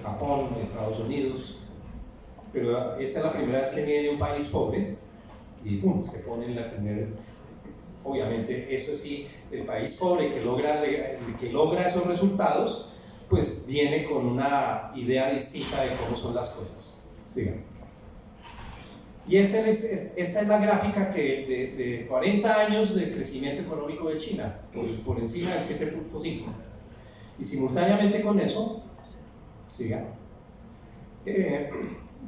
Japón, Estados Unidos, pero esta es la primera vez que viene un país pobre y ¡pum!, se pone en la primera. Obviamente, eso sí, el país pobre que logra esos resultados, pues viene con una idea distinta de cómo son las cosas. Sigan. Y esta es la gráfica de 40 años de crecimiento económico de China, por encima del 7.5. Y simultáneamente con eso, sigan,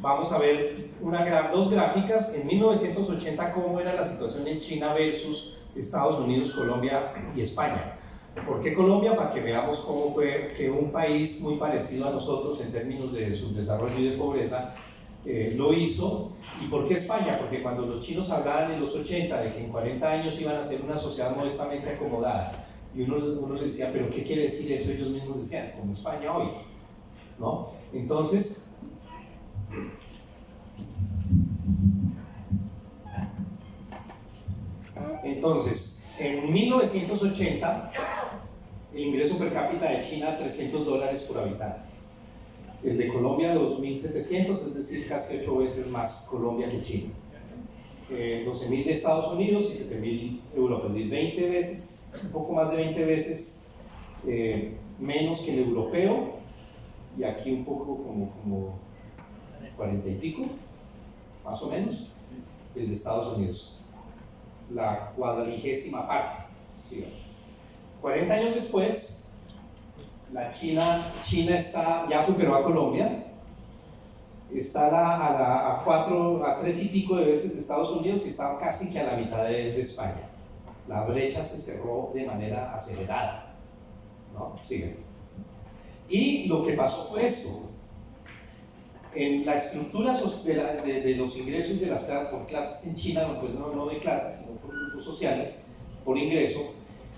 vamos a ver dos gráficas. En 1980, cómo era la situación en China versus Estados Unidos, Colombia y España. ¿Por qué Colombia? Para que veamos cómo fue que un país muy parecido a nosotros en términos de subdesarrollo y de pobreza lo hizo. ¿Y por qué España? Porque cuando los chinos hablaban en los 80 de que en 40 años iban a ser una sociedad modestamente acomodada, y uno les decía, ¿pero qué quiere decir eso? Ellos mismos decían, como España hoy, ¿no? Entonces, en 1980, el ingreso per cápita de China, $300 por habitante. El de Colombia, 2.700, es decir, casi 8 veces más Colombia que China. 12.000 de Estados Unidos y 7.000 Europa, es decir, 20 veces, un poco más de 20 veces menos que el europeo, y aquí un poco como 40 y pico, más o menos, el de Estados Unidos. La 40ª parte. ¿Sí? 40 años después, China ya superó a Colombia, está a 3 y pico de veces de Estados Unidos y está casi que a la mitad de España. La brecha se cerró de manera acelerada, ¿no? Sigue. Y lo que pasó fue esto. En la estructura de los ingresos de las clases por clases en China, pues no de clases, sino por grupos sociales, por ingreso,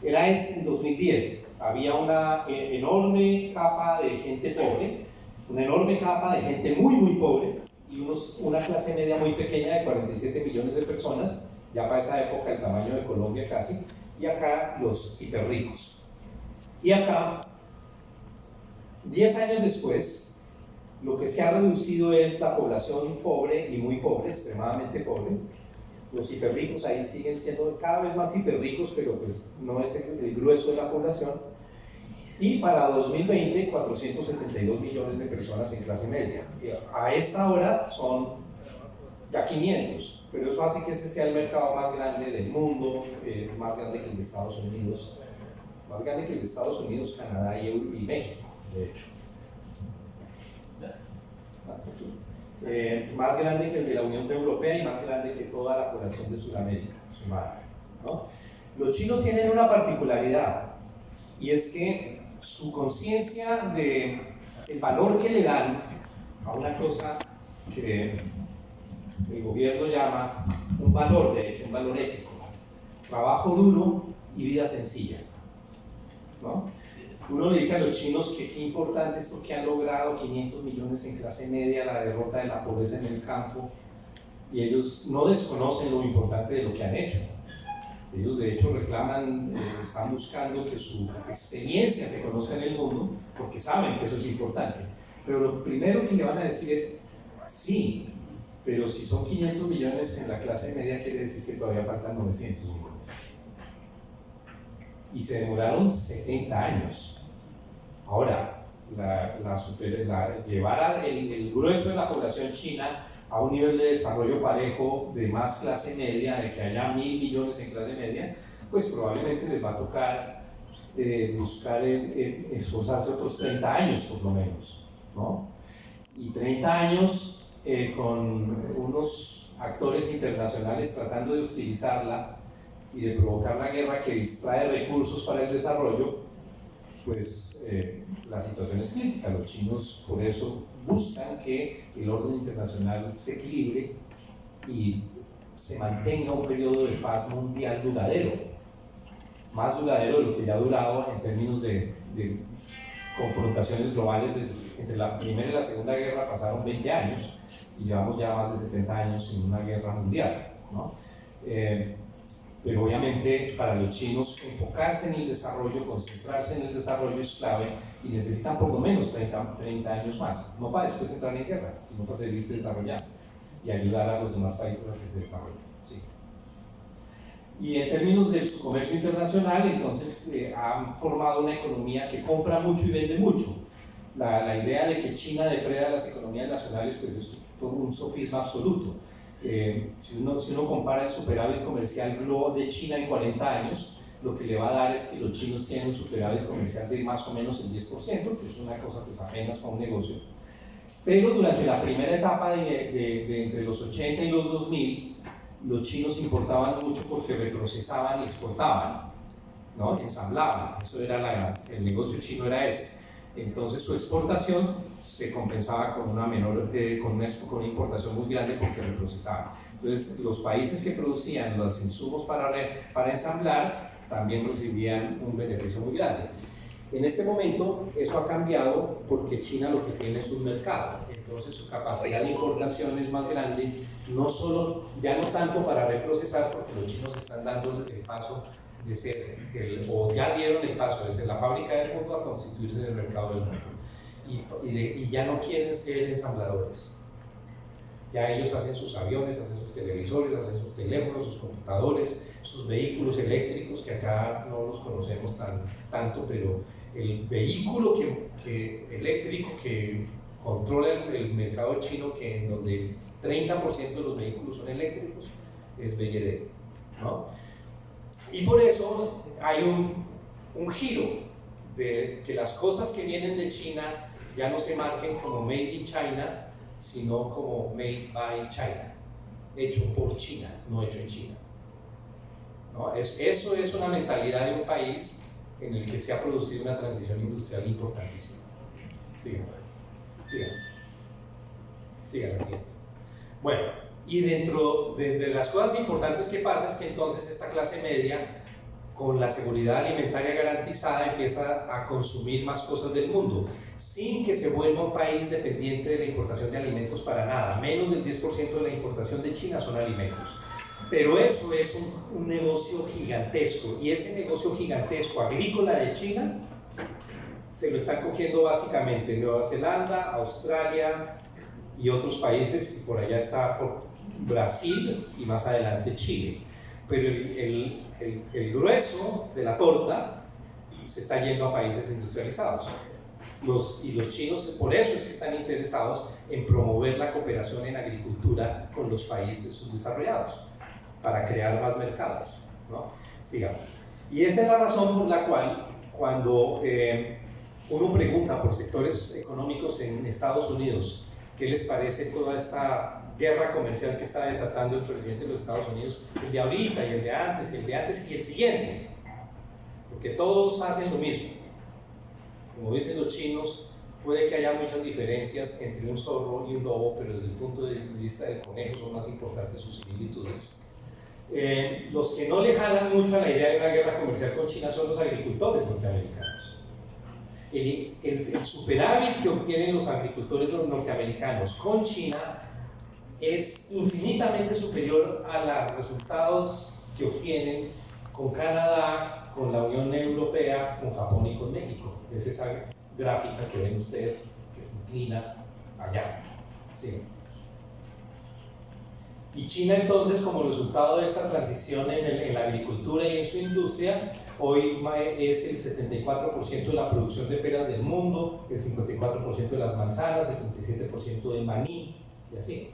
era en 2010. Había una enorme capa de gente pobre, una enorme capa de gente muy, muy pobre, y una clase media muy pequeña de 47 millones de personas, ya para esa época el tamaño de Colombia casi, y acá los hiperricos. Y acá, 10 años después, lo que se ha reducido es la población pobre y muy pobre, extremadamente pobre. Los hiperricos ahí siguen siendo cada vez más hiperricos, pero pues no es el grueso de la población. Y para 2020, 472 millones de personas en clase media. A esta hora son ya 500, pero eso hace que ese sea el mercado más grande del mundo, más grande que el de Estados Unidos, más grande que el de Estados Unidos, Canadá y México, de hecho. Más grande que el de la Unión Europea y más grande que toda la población de Sudamérica sumada, ¿no? Los chinos tienen una particularidad, y es que su conciencia del valor que le dan a una cosa que el gobierno llama un valor, de hecho un valor ético: trabajo duro y vida sencilla, ¿no? Uno le dice a los chinos que qué importante esto que han logrado 500 millones en clase media, la derrota de la pobreza en el campo, y ellos no desconocen lo importante de lo que han hecho. Ellos de hecho reclaman, están buscando que su experiencia se conozca en el mundo, porque saben que eso es importante. Pero lo primero que le van a decir es, sí, pero si son 500 millones en la clase media, quiere decir que todavía faltan 900 millones. Y se demoraron 70 años. Ahora, llevar el grueso de la población china a un nivel de desarrollo parejo de más clase media, de que haya 1.000 millones en clase media, pues probablemente les va a tocar buscar esforzarse otros 30 años por lo menos, ¿no? Y 30 años con unos actores internacionales tratando de hostilizarla y de provocar la guerra que distrae recursos para el desarrollo, pues la situación es crítica. Los chinos por eso buscan que el orden internacional se equilibre y se mantenga un periodo de paz mundial duradero, más duradero de lo que ya ha durado en términos de confrontaciones globales. Entre la Primera y la Segunda Guerra pasaron 20 años y llevamos ya más de 70 años en una guerra mundial, ¿no? pero obviamente para los chinos enfocarse en el desarrollo, concentrarse en el desarrollo es clave y necesitan por lo menos 30 años más, no para después entrar en guerra, sino para seguirse desarrollando y ayudar a los demás países a que se desarrollen. ¿Sí? Y en términos de su comercio internacional, entonces han formado una economía que compra mucho y vende mucho. La idea de que China depreda las economías nacionales pues es un sofisma absoluto. Si uno compara el superávit comercial global de China en 40 años, lo que le va a dar es que los chinos tienen un superávit comercial de más o menos el 10%, que es una cosa pues apenas para un negocio. Pero durante la primera etapa de entre los 80 y los 2000, los chinos importaban mucho porque reprocesaban y exportaban, ¿no? Ensamblaban, eso era el negocio chino era ese. Entonces su exportación se compensaba con una con una importación muy grande porque reprocesaban. Entonces los países que producían los insumos para ensamblar también recibían un beneficio muy grande. En este momento eso ha cambiado porque China lo que tiene es un mercado, entonces su capacidad de importación es más grande, ya no tanto para reprocesar, porque los chinos están dando el paso de ser, o ya dieron el paso de ser la fábrica del mundo a constituirse en el mercado del mundo, y ya no quieren ser ensambladores. Ya ellos hacen sus aviones, hacen sus televisores, hacen sus teléfonos, sus computadores, sus vehículos eléctricos, que acá no los conocemos tanto, pero el vehículo eléctrico que controla el mercado chino, en donde el 30% de los vehículos son eléctricos, es BYD, ¿no? Y por eso hay un giro de que las cosas que vienen de China ya no se marquen como Made in China, sino como Made by China, hecho por China, no hecho en China, ¿no? Eso es una mentalidad de un país en el que se ha producido una transición industrial importantísima. Sigan la siguiente. Bueno, y dentro de las cosas importantes que pasa es que entonces esta clase media, con la seguridad alimentaria garantizada, empieza a consumir más cosas del mundo, sin que se vuelva un país dependiente de la importación de alimentos para nada. Menos del 10% de la importación de China son alimentos. Pero eso es un negocio gigantesco, y ese negocio gigantesco agrícola de China se lo están cogiendo básicamente Nueva Zelanda, Australia y otros países, y por allá está Brasil y más adelante Chile. Pero el grueso de la torta se está yendo a países industrializados. Y los chinos por eso es que están interesados en promover la cooperación en agricultura con los países subdesarrollados, para crear más mercados, ¿no? Sigamos. Y esa es la razón por la cual cuando uno pregunta por sectores económicos en Estados Unidos qué les parece toda esta guerra comercial que está desatando el presidente de los Estados Unidos, el de ahorita y el de antes y el de antes y el siguiente, porque todos hacen lo mismo. Como dicen los chinos, puede que haya muchas diferencias entre un zorro y un lobo, pero desde el punto de vista del conejo son más importantes sus similitudes. Los que no le jalan mucho a la idea de una guerra comercial con China son los agricultores norteamericanos. El superávit que obtienen los agricultores norteamericanos con China es infinitamente superior a los resultados que obtienen con Canadá, con la Unión Europea, con Japón y con México. Es esa gráfica que ven ustedes que se inclina allá. ¿Sí? Y China entonces, como resultado de esta transición en la agricultura y en su industria, hoy es el 74% de la producción de peras del mundo, el 54% de las manzanas, el 37% de maní, y así.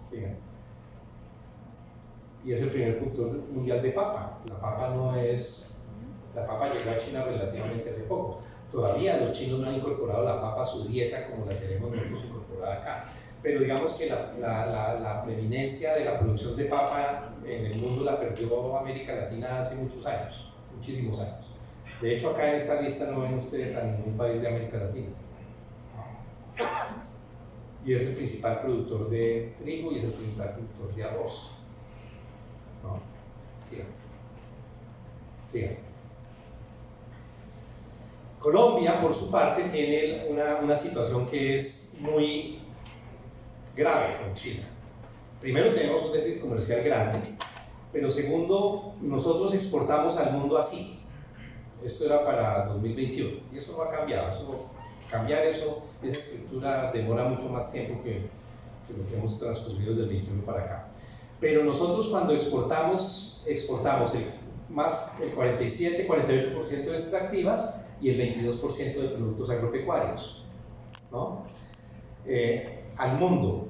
Sigan. Y es el primer productor mundial de papa. La papa llegó a China relativamente hace poco. Todavía los chinos no han incorporado la papa a su dieta como la tenemos nosotros incorporada acá. Pero digamos que la preeminencia de la producción de papa en el mundo la perdió América Latina hace muchos años, muchísimos años. De hecho, acá en esta lista no ven ustedes a ningún país de América Latina. Y es el principal productor de trigo y es el principal productor de arroz. ¿No? Sigan. Colombia, por su parte, tiene una situación que es muy grave con China. Primero, tenemos un déficit comercial grande, Pero segundo, nosotros exportamos al mundo así. Esto era para 2021 y eso no ha cambiado. Cambiar esa estructura demora mucho más tiempo que lo que hemos transcurrido desde el 21 para acá. Pero nosotros cuando exportamos el 47-48% de extractivas y el 22% de productos agropecuarios, ¿no? Al mundo.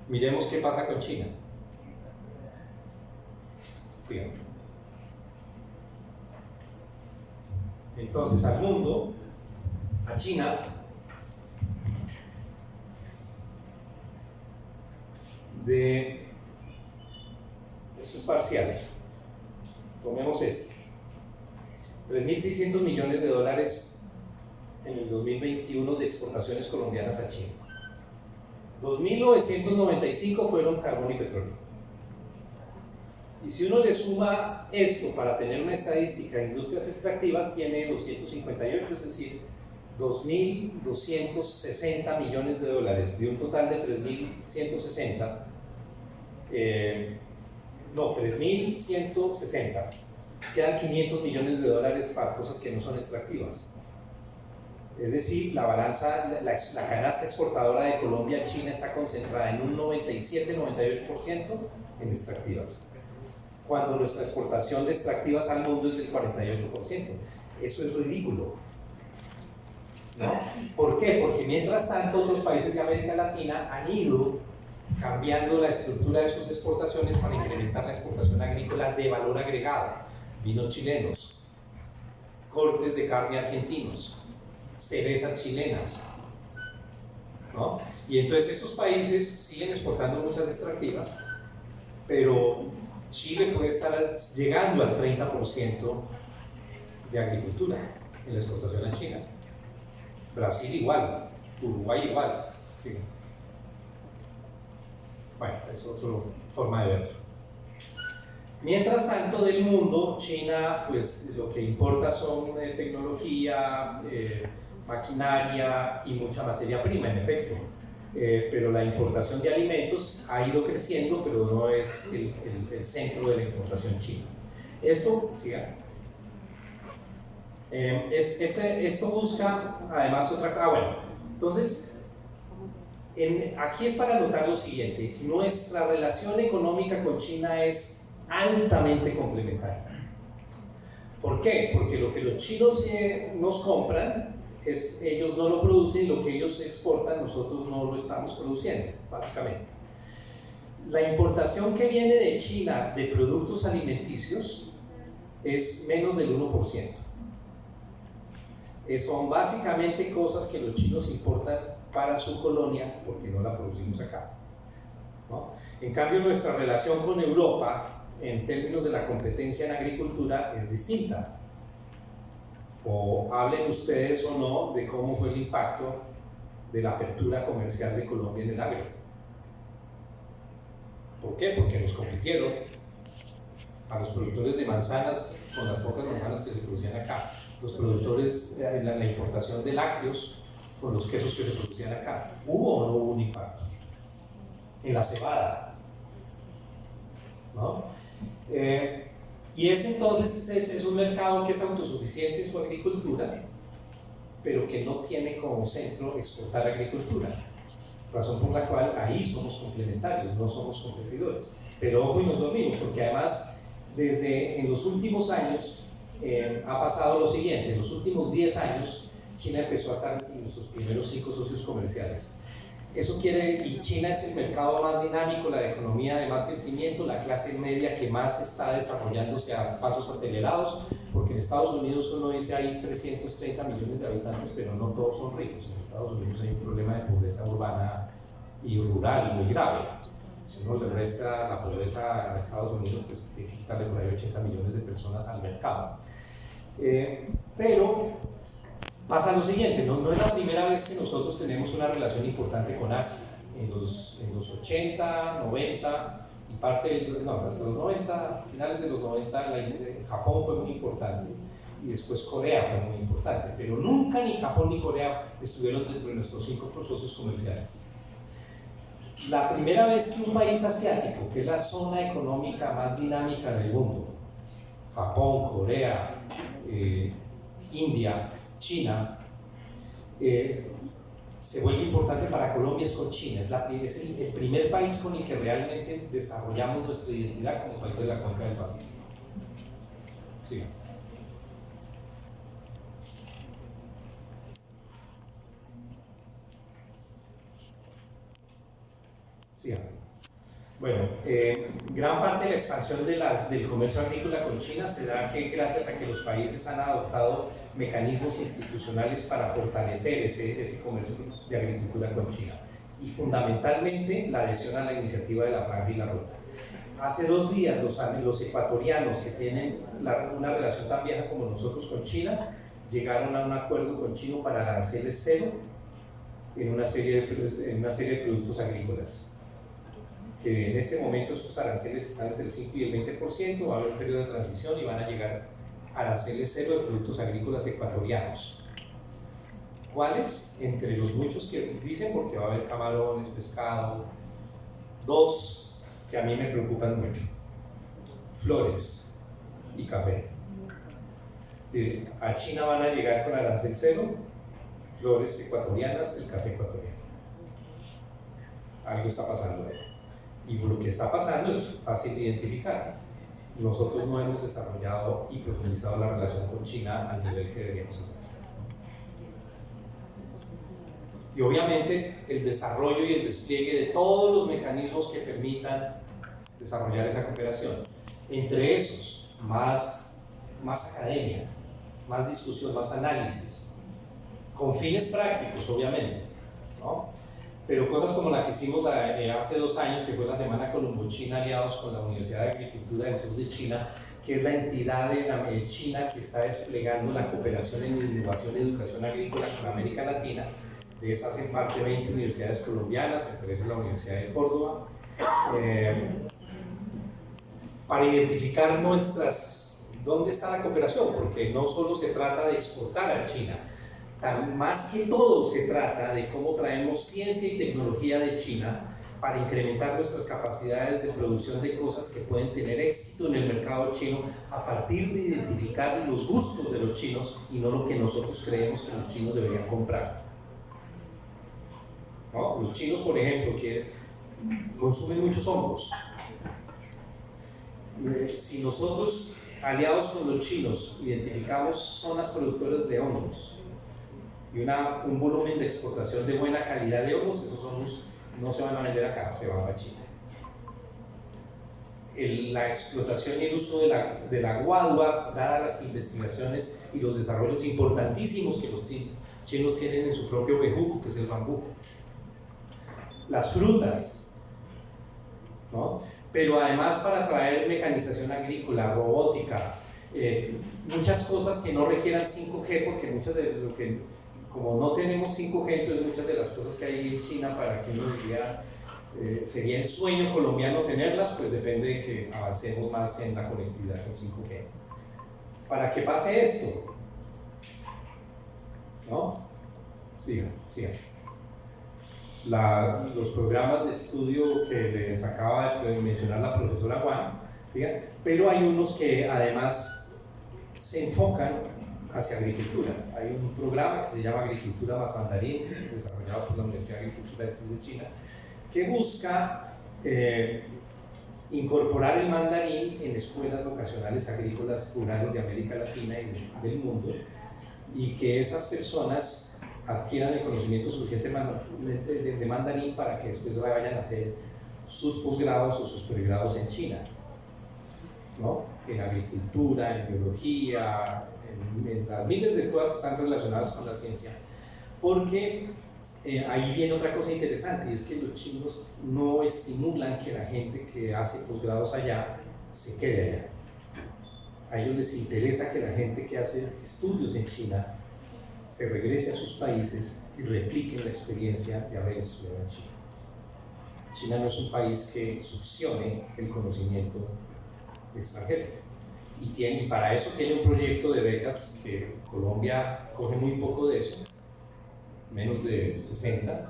Miremos qué pasa con China. Sí. Entonces, al mundo, a China, esto es parcial, tomemos este, 3.600 millones de dólares en el 2021 de exportaciones colombianas a China. 2.995 fueron carbón y petróleo. Y si uno le suma esto para tener una estadística de industrias extractivas, tiene 258, es decir, 2.260 millones de dólares de un total de 3.160. 3.160. Quedan 500 millones de dólares para cosas que no son extractivas. Es decir, la balanza, la canasta exportadora de Colombia a China está concentrada en un 97-98% en extractivas, cuando nuestra exportación de extractivas al mundo es del 48%. Eso es ridículo, ¿no? ¿Por qué? Porque mientras tanto otros países de América Latina han ido cambiando la estructura de sus exportaciones para incrementar la exportación agrícola de valor agregado, vinos chilenos, cortes de carne argentinos, cerezas chilenas, ¿no? Y entonces estos países siguen exportando muchas extractivas, pero Chile puede estar llegando al 30% de agricultura en la exportación a China. Brasil igual, Uruguay igual, sí. Bueno, es otra forma de verlo. Mientras tanto, del mundo, China, pues lo que importa son tecnología, maquinaria y mucha materia prima, en efecto. Pero la importación de alimentos ha ido creciendo, pero no es el centro de la importación china. Esto, siga. Esto busca además otra. Bueno, entonces. Aquí es para notar lo siguiente: nuestra relación económica con China es altamente complementaria. ¿Por qué? Porque lo que los chinos nos compran, ellos no lo producen, y lo que ellos exportan nosotros no lo estamos produciendo, básicamente. La importación que viene de China de productos alimenticios es menos del 1%. Son básicamente cosas que los chinos importan para su colonia, porque no la producimos acá, ¿no? En cambio, nuestra relación con Europa, en términos de la competencia en agricultura, es distinta. O hablen ustedes o no de cómo fue el impacto de la apertura comercial de Colombia en el agro. ¿Por qué? Porque nos compitieron a los productores de manzanas con las pocas manzanas que se producían acá, los productores, la importación de lácteos con los quesos que se producían acá. ¿Hubo o no hubo un impacto? En la cebada, ¿no? Y entonces es un mercado que es autosuficiente en su agricultura, pero que no tiene como centro exportar agricultura, razón por la cual ahí somos complementarios, no somos competidores. Pero ojo, y nos dormimos, porque además desde en los últimos años ha pasado lo siguiente: en los últimos 10 años China empezó a estar entre nuestros primeros 5 socios comerciales. Y China es el mercado más dinámico, la economía de más crecimiento, la clase media que más está desarrollándose a pasos acelerados, porque en Estados Unidos uno dice hay 330 millones de habitantes, pero no todos son ricos. En Estados Unidos hay un problema de pobreza urbana y rural muy grave. Si uno le resta la pobreza a Estados Unidos, pues tiene que quitarle por ahí 80 millones de personas al mercado. Pero pasa lo siguiente, no es la primera vez que nosotros tenemos una relación importante con Asia. En los 80, 90 y hasta los 90, finales de los 90, Japón fue muy importante y después Corea fue muy importante, pero nunca ni Japón ni Corea estuvieron dentro de nuestros 5 socios comerciales. La primera vez que un país asiático, que es la zona económica más dinámica del mundo, Japón, Corea, India, China, se vuelve importante para Colombia es con China. Es el primer país con el que realmente desarrollamos nuestra identidad como país de la cuenca del Pacífico. Sí. Sí. Bueno, gran parte de la expansión del comercio agrícola con China se da que gracias a que los países han adoptado mecanismos institucionales para fortalecer ese comercio de agricultura con China y fundamentalmente la adhesión a la iniciativa de la Franja y la Ruta. Hace 2 días los ecuatorianos que tienen una relación tan vieja como nosotros con China llegaron a un acuerdo con China para aranceles cero en una serie de productos agrícolas, que en este momento esos aranceles están entre el 5 y el 20%, va a haber un periodo de transición y van a llegar aranceles cero de productos agrícolas ecuatorianos. ¿Cuáles? Entre los muchos que dicen, porque va a haber camarones, pescado, 2 que a mí me preocupan mucho: flores y café. A China van a llegar con arancel cero, flores ecuatorianas y café ecuatoriano. Algo está pasando ahí. Y lo que está pasando es fácil de identificar. Nosotros no hemos desarrollado y profundizado la relación con China al nivel que deberíamos hacer. Y obviamente el desarrollo y el despliegue de todos los mecanismos que permitan desarrollar esa cooperación. Entre esos, más academia, más discusión, más análisis, con fines prácticos, obviamente, ¿no? Pero cosas como la que hicimos hace 2 años, que fue la Semana Colombo-China, aliados con la Universidad de Agricultura del Sur de China, que es la entidad de China que está desplegando la cooperación en innovación y educación agrícola con América Latina. De esas hacen parte 20 universidades colombianas, entre esas la Universidad de Córdoba, para identificar dónde está la cooperación, porque no solo se trata de exportar a China, más que todo se trata de cómo traemos ciencia y tecnología de China para incrementar nuestras capacidades de producción de cosas que pueden tener éxito en el mercado chino a partir de identificar los gustos de los chinos y no lo que nosotros creemos que los chinos deberían comprar, ¿no? Los chinos, por ejemplo, que consumen muchos hongos. Si nosotros, aliados con los chinos, identificamos zonas productoras de hongos y un volumen de exportación de buena calidad de hongos, esos hongos no se van a vender acá, se van para China. La explotación y el uso de la guadua, dadas las investigaciones y los desarrollos importantísimos que los chinos tienen en su propio bejuco, que es el bambú. Las frutas, ¿no? Pero además para traer mecanización agrícola, robótica, muchas cosas que no requieran 5G, porque muchas de lo que, como no tenemos 5G, entonces muchas de las cosas que hay en China para que uno diría sería el sueño colombiano tenerlas, pues depende de que avancemos más en la conectividad con 5G. Para que pase esto, ¿no? Sigan. Los programas de estudio que les acaba de mencionar la profesora Juan, ¿sí? Pero hay unos que además se enfocan hacia agricultura. Hay un programa que se llama Agricultura más Mandarín, desarrollado por la Universidad de Agricultura del Sur de China, que busca incorporar el mandarín en escuelas vocacionales agrícolas rurales de América Latina y del mundo, y que esas personas adquieran el conocimiento suficiente de mandarín para que después vayan a hacer sus posgrados o sus pregrados en China, ¿no? En agricultura, en biología, en las miles de cosas que están relacionadas con la ciencia, porque ahí viene otra cosa interesante, y es que los chinos no estimulan que la gente que hace posgrados allá se quede allá. A ellos les interesa que la gente que hace estudios en China se regrese a sus países y repliquen la experiencia de haber estudiado en China. China no es un país que succione el conocimiento extranjero, y para eso tiene un proyecto de becas que Colombia coge muy poco de eso, menos de 60,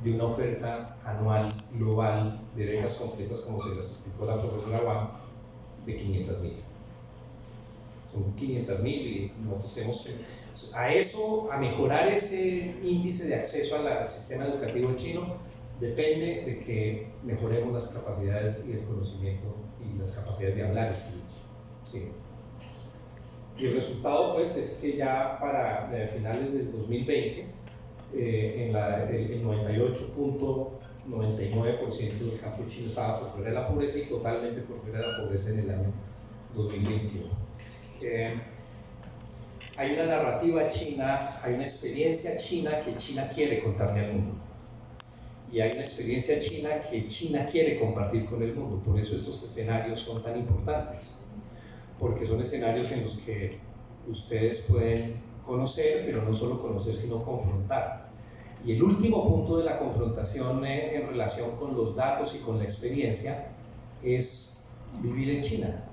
de una oferta anual global de becas completas, como se las explicó la profesora Wang, de 500.000. Son 500.000 y nosotros tenemos que, a mejorar ese índice de acceso al sistema educativo chino, depende de que mejoremos las capacidades y el conocimiento y las capacidades de hablar español. Sí. Y el resultado pues es que ya para finales del 2020 el 98.99% del campo chino estaba por fuera de la pobreza y totalmente por fuera de la pobreza en el año 2021. Hay una narrativa china, hay una experiencia china que China quiere contarle al mundo. Y hay una experiencia china que China quiere compartir con el mundo. Por eso estos escenarios son tan importantes. Porque son escenarios en los que ustedes pueden conocer, pero no solo conocer, sino confrontar. Y el último punto de la confrontación en relación con los datos y con la experiencia es vivir en China.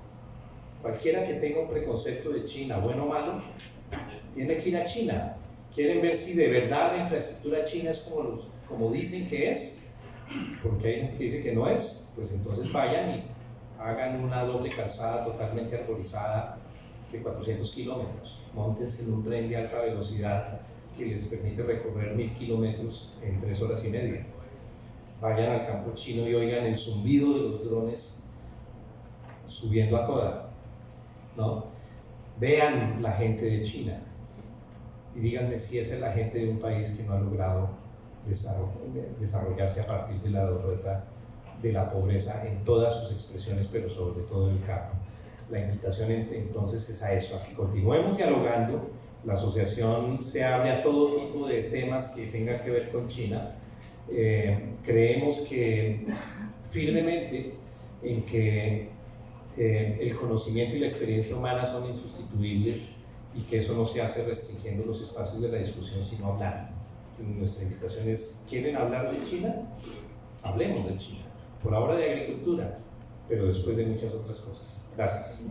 Cualquiera que tenga un preconcepto de China, bueno o malo, tiene que ir a China. Quieren ver si de verdad la infraestructura china es como dicen que es, porque hay gente que dice que no es, pues entonces vayan y hagan una doble calzada totalmente arborizada de 400 kilómetros. Móntense en un tren de alta velocidad que les permite recorrer 1000 kilómetros en 3 horas y media. Vayan al campo chino y oigan el zumbido de los drones subiendo a toda, ¿no? Vean la gente de China y díganme si esa es la gente de un país que no ha logrado desarrollarse a partir de la derrota de la pobreza en todas sus expresiones, pero sobre todo en el campo. La invitación entonces es a eso, a que continuemos dialogando. La asociación se abre a todo tipo de temas que tengan que ver con China. Creemos que firmemente en que el conocimiento y la experiencia humana son insustituibles y que eso no se hace restringiendo los espacios de la discusión, sino hablando. Nuestra invitación es, ¿quieren hablar de China? Hablemos de China. Por ahora de agricultura, pero después de muchas otras cosas. Gracias.